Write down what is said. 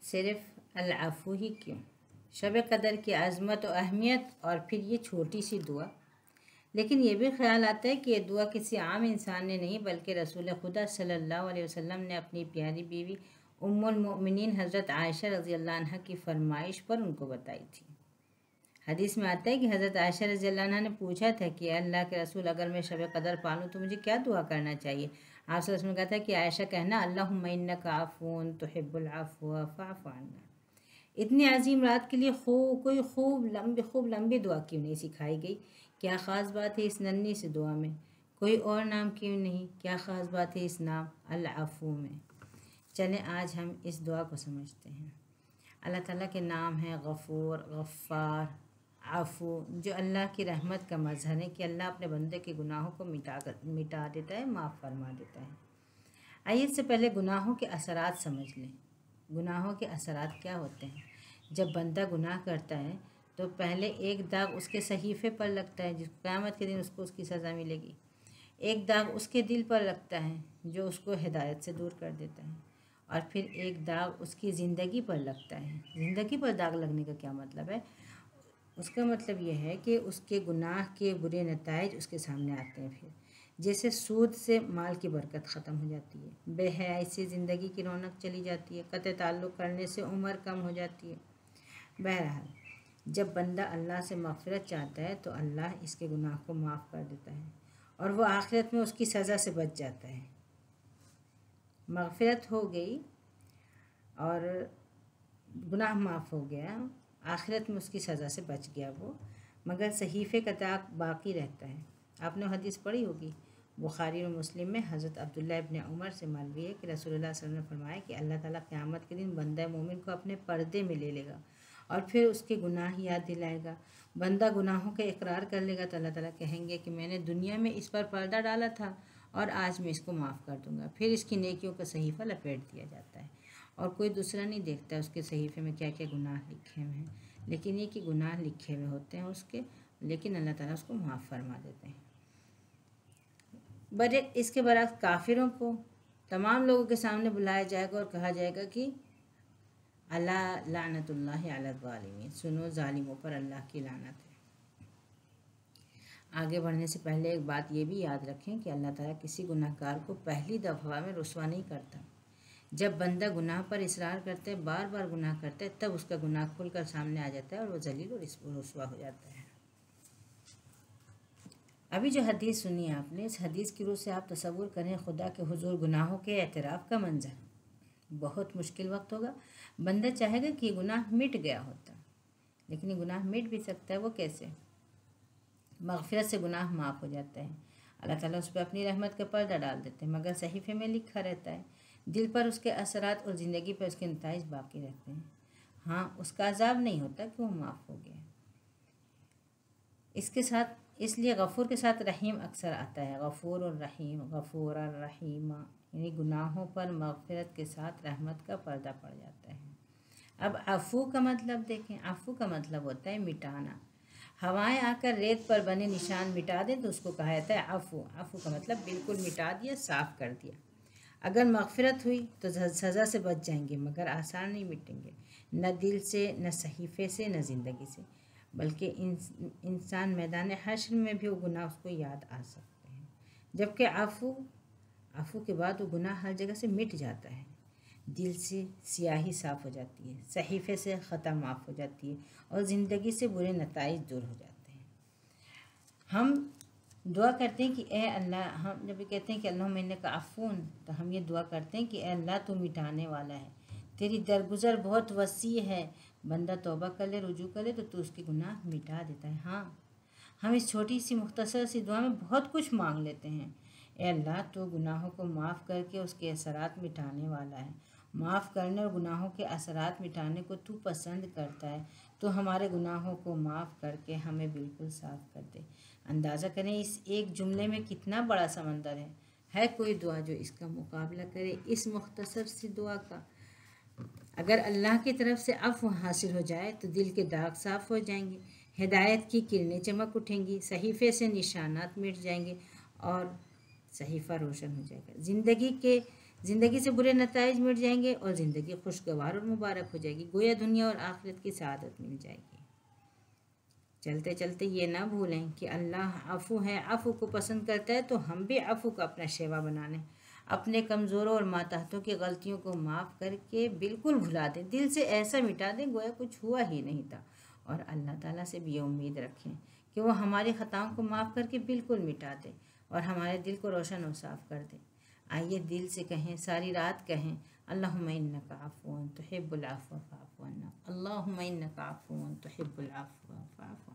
सिर्फ अल-अफ़ू ही क्यों? शब कदर की अज़मत और अहमियत और फिर ये छोटी सी दुआ। लेकिन ये भी ख्याल आता है कि ये दुआ किसी आम इंसान ने नहीं बल्कि रसूल खुदा सल्लल्लाहु अलैहि वसल्लम ने अपनी प्यारी बीवी उम्मुल मोमिनीन हज़रत आयशा रज़ी अल्लाह अन्हा की फरमाइश पर उनको बताई थी। हदीस में आता है कि हज़रत आयशा रज़ी अल्लाह अन्हा ने पूछा था कि अल्लाह के रसूल, अगर मैं शब कदर पालूँ तो मुझे क्या दुआ करना चाहिए? आप सल्लल्लाहु अलैहि वसल्लम ने कहा था कि आयशा कहना, अल्लाहुम्मा इन्नका अफ़ून तुहिब्बुल अफ़्व फ़अफ़ु अन्ना। इतनी अजीम रात के लिए कोई खूब लंबी दुआ क्यों नहीं सिखाई गई? क्या ख़ास बात है इस नन्ही सी दुआ में? कोई और नाम क्यों नहीं? क्या ख़ास बात है इस नाम अल-अफ़ू में? चलें आज हम इस दुआ को समझते हैं। अल्लाह ताला के नाम हैं गफ़ूर, गफ़्फ़ार, आफ़ू, जो अल्लाह की रहमत का मज़हर है कि अल्लाह अपने बंदे के गुनाहों को मिटा देता है, माफ़ फरमा देता है। आइए इससे पहले गुनाहों के असरात समझ लें। गुनाहों के असरात क्या होते हैं? जब बंदा गुनाह करता है तो पहले एक दाग उसके सहीफ़े पर लगता है, जिस क़यामत के दिन उसको उसकी सज़ा मिलेगी। एक दाग उसके दिल पर लगता है जो उसको हिदायत से दूर कर देता है। और फिर एक दाग उसकी ज़िंदगी पर लगता है। ज़िंदगी पर दाग लगने का क्या मतलब है? उसका मतलब यह है कि उसके गुनाह के बुरे नताइज उसके सामने आते हैं। फिर जैसे सूद से माल की बरकत ख़त्म हो जाती है, बेहयाई से ज़िंदगी की रौनक चली जाती है, क़त्ल ताल्लुक़ करने से उम्र कम हो जाती है। बहरहाल जब बंदा अल्लाह से मग़फ़िरत चाहता है तो अल्लाह इसके गुनाह को माफ़ कर देता है और वो आखिरत में उसकी सज़ा से बच जाता है। मग़फ़िरत हो गई और गुनाह माफ़ हो गया, आखिरत में उसकी सज़ा से बच गया वो, मगर सहीफ़े का दाग बाकी रहता है। आपने हदीस पढ़ी होगी, बुखारी और मुस्लिम में हज़रत अब्दुल्लाह इब्न उमर से मरवी है कि रसूलुल्लाह सल्लल्लाहु अलैहि वसल्लम ने फरमाया कि अल्लाह ताला क़यामत के दिन बंदा मोमिन को अपने पर्दे में ले लेगा और फिर उसके गुनाह याद दिलाएगा। बंदा गुनाहों का इकरार कर लेगा तो अल्लाह ताला कहेंगे कि मैंने दुनिया में इस पर पर्दा डाला था और आज मैं इसको माफ़ कर दूँगा। फिर इसकी नेकियों का सहीफ़ा लपेट दिया जाता है और कोई दूसरा नहीं देखता उसके सहीफ़े में क्या क्या गुनाह लिखे हुए हैं, लेकिन ये कि गुनाह लिखे हुए होते हैं उसके, लेकिन अल्लाह ताला उसको माफ़ फरमा देते हैं। बड़े इसके बरअक्स काफिरों को तमाम लोगों के सामने बुलाया जाएगा और कहा जाएगा कि अला लानतुल्लाहि अला ज़ालिमीन, सुनो जालिमों पर अल्लाह की लानत है। आगे बढ़ने से पहले एक बात ये भी याद रखें कि अल्लाह ताला किसी गुनाहगार को पहली दफ़ा में रुसवा नहीं करता। जब बंदा गुनाह पर इसरार करता है, बार बार गुनाह करता है, तब उसका गुनाह खुलकर सामने आ जाता है और वो जलील और रुसवा हो जाता है। अभी जो हदीस सुनी आपने, इस हदीस की रूह से आप तसव्वुर करें खुदा के हुजूर गुनाहों के एतराफ़ का मंजर। बहुत मुश्किल वक्त होगा, बंदा चाहेगा कि गुनाह मिट गया होता, लेकिन ये गुनाह मिट भी सकता है। वो कैसे? मग़फ़िरत से गुनाह माफ़ हो जाता है, अल्लाह ताला उस पर अपनी रहमत का पर्दा डाल देते हैं, मगर सहीफ़े में लिखा रहता है, दिल पर उसके असरात और ज़िंदगी पर उसके नताइज बाकी रहते हैं। हाँ, उसका अज़ाब नहीं होता कि वो माफ़ हो गया। इसके साथ इसलिए गफ़ूर के साथ रहीम अक्सर आता है, गफ़ूर और रहीम, गफ़ूर और रहीमा, यानी गुनाहों पर मग़फ़िरत के साथ रहमत का पर्दा पड़ जाता है। अब अफ़ू का मतलब देखें, अफ़ू का मतलब होता है मिटाना। हवाएं आकर रेत पर बने निशान मिटा दें तो उसको कहा जाता है अफ़ू। अफ़ू का मतलब बिल्कुल मिटा दिया, साफ़ कर दिया। अगर मग़फ़िरत हुई तो सज़ा से बच जाएंगे, मगर आसान नहीं मिटेंगे, न दिल से, न सहीफ़े से, न ज़िंदगी से, बल्कि इंसान मैदान हश्र में भी वो गुनाह उसको याद आ सकते हैं। जबकि अफ़ू के बाद वो गुनाह हर जगह से मिट जाता है, दिल से स्याही साफ़ हो जाती है, सहीफ़े से ख़ता माफ़ हो जाती है और ज़िंदगी से बुरे नताइज दूर हो जाते हैं। हम दुआ करते हैं कि ए अल्लाह, हम जब कहते हैं कि अल्लाहुम्मा इन्नका अफ़ून, तो हम ये दुआ करते हैं कि ए अल्लाह तू मिटाने वाला है, तेरी दरगुज़र बहुत वसी है, बंदा तौबा कर ले, रुजू कर ले तो तू उसके गुनाह मिटा देता है। हाँ, हम इस छोटी सी मुख्तसर सी दुआ में बहुत कुछ मांग लेते हैं। ए अल्लाह तू गुनाहों को माफ़ करके उसके असरात मिटाने वाला है, माफ़ करने और गुनाहों के असरात मिटाने को तू पसंद करता है, तो हमारे गुनाहों को माफ़ करके हमें बिल्कुल साफ़ कर दे। अंदाज़ा करें इस एक जुमले में कितना बड़ा समंदर है कोई दुआ जो इसका मुकाबला करे इस मुख्तसर सी दुआ का? अगर अल्लाह की तरफ से अफ़्व हासिल हो जाए तो दिल के दाग साफ़ हो जाएंगे, हिदायत की किरणें चमक उठेंगी, सहीफ़े से निशानात मिट जाएंगे और सहीफ़ा रोशन हो जाएगा। ज़िंदगी के ज़िंदगी से बुरे नताइज मिट जाएंगे और ज़िंदगी खुशगवार और मुबारक हो जाएगी। गोया दुनिया और आखिरत की सआदत मिल जाएगी। चलते चलते ये ना भूलें कि अल्लाह अफ़ू है, अफ़ू को पसंद करता है, तो हम भी अफ़ू का अपना शेवा बना लें। अपने कमज़ोरों और मातहतों की गलतियों को माफ़ करके बिल्कुल भुला दें, दिल से ऐसा मिटा दें गोया कुछ हुआ ही नहीं था। और अल्लाह ताला से भी ये उम्मीद रखें कि वो हमारी ख़ताओं को माफ़ करके बिल्कुल मिटा दे और हमारे दिल को रोशन और साफ़ कर दे। आइए दिल से कहें, सारी रात कहें, अल्लाहुम्मा इन्नका अफ़्वुन तुहिब्बुल अफ़्व फ़अफ़ु अन्ना, अल्लाहुम्मा इन्नका अफ़्वुन तुहिब्बुल अफ़्व फ़अफ़ु